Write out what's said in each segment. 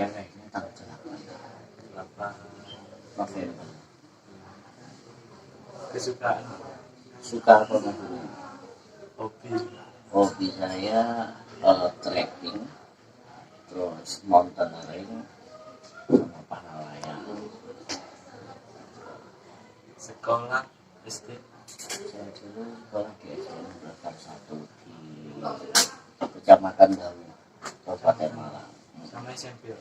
ceweknya tanggal 8 November. Kesukaan Suka apa namanya? hobi saya trekking, terus mountaineering, sama para layang. sekolah SD Saya dulu sekolah di SDN Negara 1 di Kecamatan Galuh, Kabupaten Malang. sama SMP.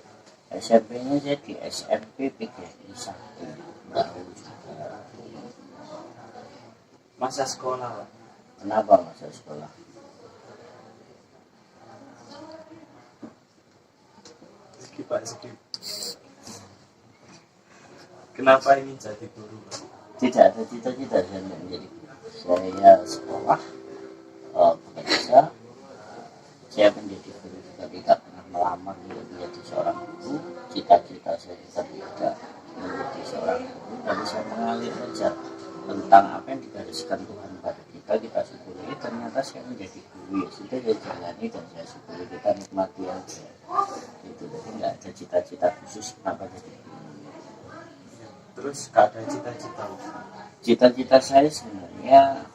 SMP-nya saya di SMP PGRI 1 Galuh juga. Masa sekolah Pak. Kenapa masa sekolah? Skip Pak, skip. Kenapa ingin jadi guru Pak? Tidak ada cita-cita saya menjadi guru. Saya sekolah, bekerja. Saya menjadi guru juga tidak pernah melamar untuk menjadi seorang guru. Cita-cita saya juga tidak menjadi seorang guru. Tapi saya mengalir saja tentang apa yang digariskan Tuhan pada kita syukuri. Ternyata saya menjadi guru, ya sudah saya jalani dan saya syukuri, kita nikmati aja. Itu jadi nggak ada cita-cita khusus kenapa jadi guru. Terus gak ada cita-cita Pak? Cita-cita saya sebenarnya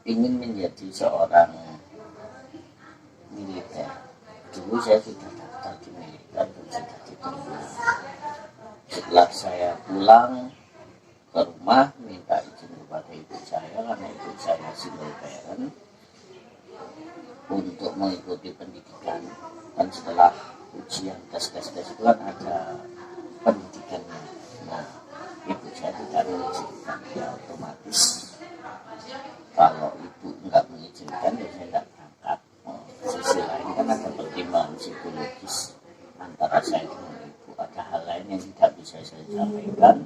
ingin menjadi seorang militer. Dulu saya sudah daftar di militer dan sudah diterima. Setelah saya pulang ke rumah minta izin kepada ibu saya karena ibu saya single parent untuk mengikuti pendidikan, dan setelah ujian tes itu kan ada pendidikannya. Nah, ibu saya tidak mengizinkan, ya otomatis kalau ibu nggak mengizinkan ya saya nggak berangkat. Sisi lain kan ada pertimbangan psikologis antara saya dengan ibu, ada hal lain yang tidak bisa saya sampaikan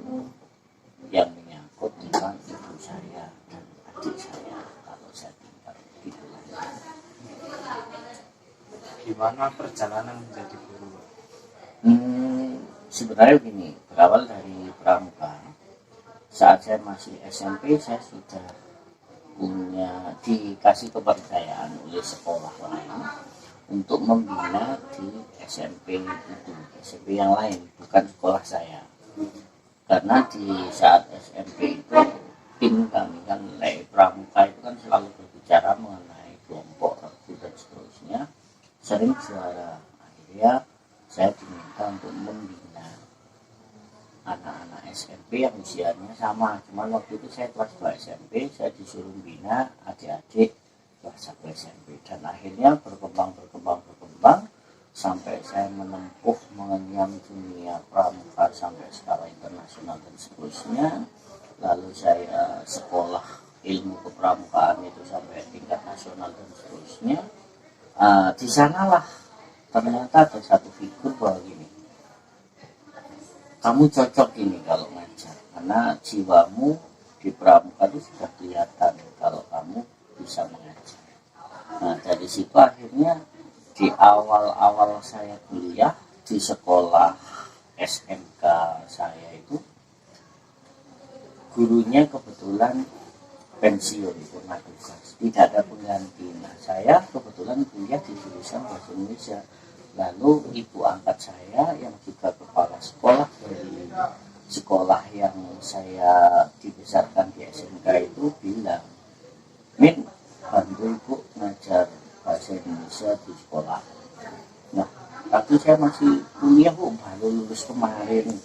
yang menyangkut tentang ibu saya dan adik saya kalau saya tinggal gitu. Gimana perjalanan menjadi guru Pak? Sebenarnya begini, berawal dari pramuka. Saat saya masih SMP saya sudah dikasih kepercayaan oleh sekolah lain untuk membina di SMP itu, SMP yang lain, bukan sekolah saya. Karena di saat SMP itu tim kami kan pramuka itu kan selalu berbicara mengenai kelompok regu dan seterusnya, sering juara. Akhirnya saya diminta untuk membina anak-anak SMP yang usianya sama, cuman waktu itu saya kelas 2 SMP, saya disuruh bina adik-adik kelas 1 SMP, dan akhirnya berkembang sampai saya menempuh mengenyam dunia pramuka sampai skala internasional dan seterusnya. Lalu saya sekolah ilmu kepramukaan itu sampai tingkat nasional dan seterusnya. Di sanalah ternyata ada satu figur bahwa gini, kamu cocok ini kalau ngajar, karena jiwamu di pramuka itu sudah kelihatan kalau kamu bisa mengajar. Nah, dari situ akhirnya di awal saya kuliah di sekolah SMK saya itu, gurunya kebetulan pensiun, purna tugas, tidak ada pengganti. Nah, saya kebetulan kuliah di jurusan bahasa Indonesia. Lalu ibu angkat saya yang juga kepala sekolah dari sekolah yang saya dibesarkan di SMK itu bilang, Min, bantu ibu ngajar bahasa Indonesia di sekolah. Nah, tapi saya masih kuliah Bu, baru lulus kemarin.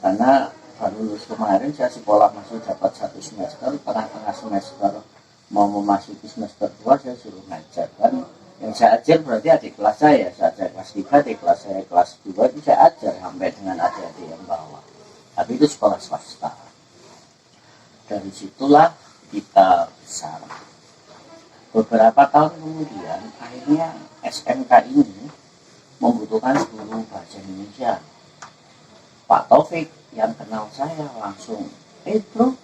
Karena baru lulus kemarin saya sekolah masih dapat 1 semester, tengah-tengah semester mau memasuki semester 2 saya suruh ngajar. Kan yang saya ajar berarti adik kelas saya, saat saya kelas 3, adik kelas saya kelas 2 itu saya ajar sampai dengan adik-adik yang bawah. Tapi itu sekolah swasta. Dari situlah kita besar. Beberapa tahun kemudian akhirnya SMK ini membutuhkan guru bahasa Indonesia. Pak Taufik yang kenal saya langsung, bro,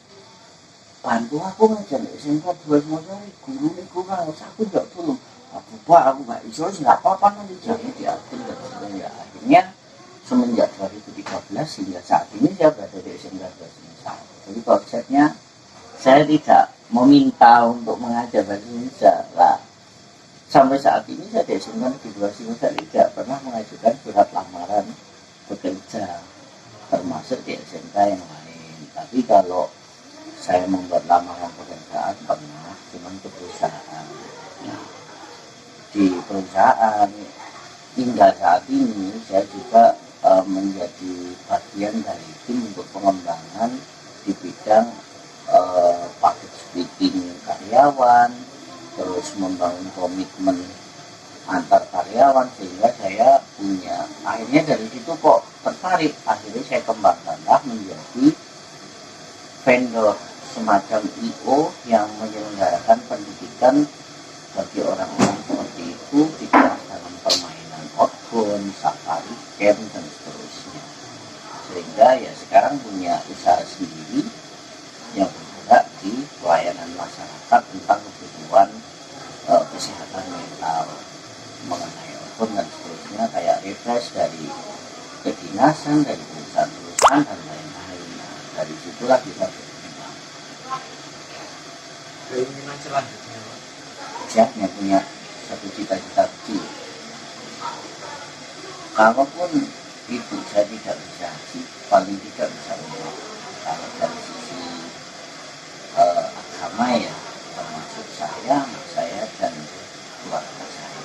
bantu aku ngajar SMK 2 semester, guru ini kurang, aku nggak tolong. Pak, aku nggak iso, nggak apa-apa, nanti jamnya diatur. Ya, akhirnya semenjak 2013 hingga saat ini saya berada di SMK 2 semester. Jadi konsepnya saya tidak meminta untuk mengajar bahasa Indonesia lah. Sampai saat ini saya di SMK 2 semester tidak pernah mengajar mengajukan surat lamaran bekerja, termasuk di SMK yang lain. Tapi kalau saya membuat lamaran pekerjaan pernah, cuma ke perusahaan. Nah, di perusahaan hingga saat ini saya juga menjadi bagian dari tim untuk pengembangan di bidang public speaking karyawan, terus membangun komitmen antar karyawan, sehingga saya punya, akhirnya dari situ kok tertarik, akhirnya saya kembangkanlah menjadi vendor semacam IO yang menyelenggarakan pendidikan bagi orang-orang seperti itu, tidak dalam permainan outbound, safari camp dan seterusnya. Sehingga ya sekarang punya usaha sendiri yang bergerak di pelayanan masyarakat tentang kebutuhan kesehatan mental mengenai outbound dan seterusnya, kayak refresh dari kedinasan, dari perusahaan-perusahaan dan lain-lain. Nah, dari situlah kita berkembang. Keinginan selanjutnya Pak? Saya hanya punya satu cita-cita kecil. Kalaupun itu saya tidak bisa haji, paling tidak bisa umroh. Kalau dari sisi agama ya, termasuk saya, anak saya dan keluarga saya.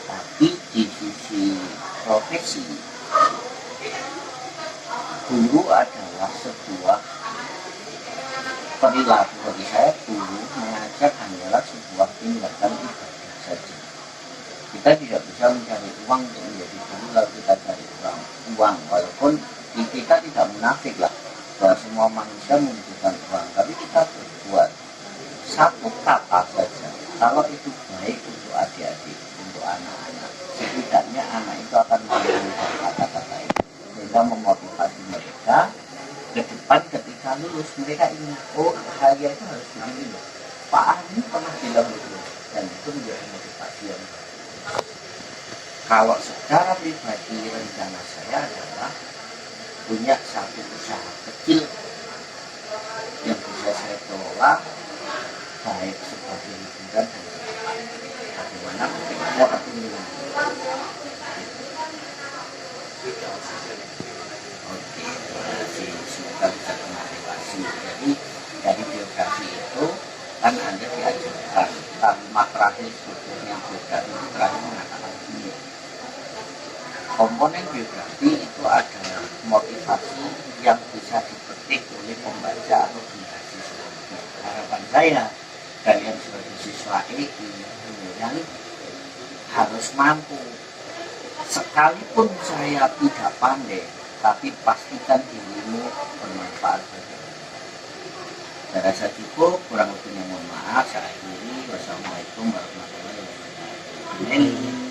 Tapi di sisi profesi, guru adalah sebuah perilaku bagi saya. Guru mengajar hanyalah sebuah tindakan ibadah saja. Kita tidak bisa mencari uang untuk menjadi guru lalu kita cari uang, walaupun kita tidak munafik lah bahwa semua manusia membutuhkan uang, tapi kita berbuat satu kata saja, kalau itu baik untuk adik-adik, untuk anak-anak, setidaknya anak itu akan mendengar kata-kata itu, sehingga memotivasi mereka ke depan. Ketika lulus mereka ingat, oh saya itu harus begini loh, Pak Ani pernah bilang begitu, dan itu menjadi motivasi yang baik. Kalau secara pribadi rencana saya adalah punya satu usaha kecil yang bisa saya kelola baik sebagai hiburan dan bagaimana bagaimana tapi dengan oke, terima kasih, semoga bisa termotivasi. Jadi dari biografi itu kan Anda diajarkan kalimat terakhir sebetulnya biografi itu terakhir mengatakan ini, komponen biografi itu adalah motivasi yang bisa dipetik oleh pembaca atau generasi selanjutnya. Harapan saya kalian sebagai siswa EI yang harus mampu, sekalipun saya tidak pandai, tapi pastikan dirimu bermanfaat bagi orang. Saya rasa cukup, kurang lebihnya mohon maaf. Saya akhiri. Wassalamualaikum warahmatullahi wabarakatuh. Amin.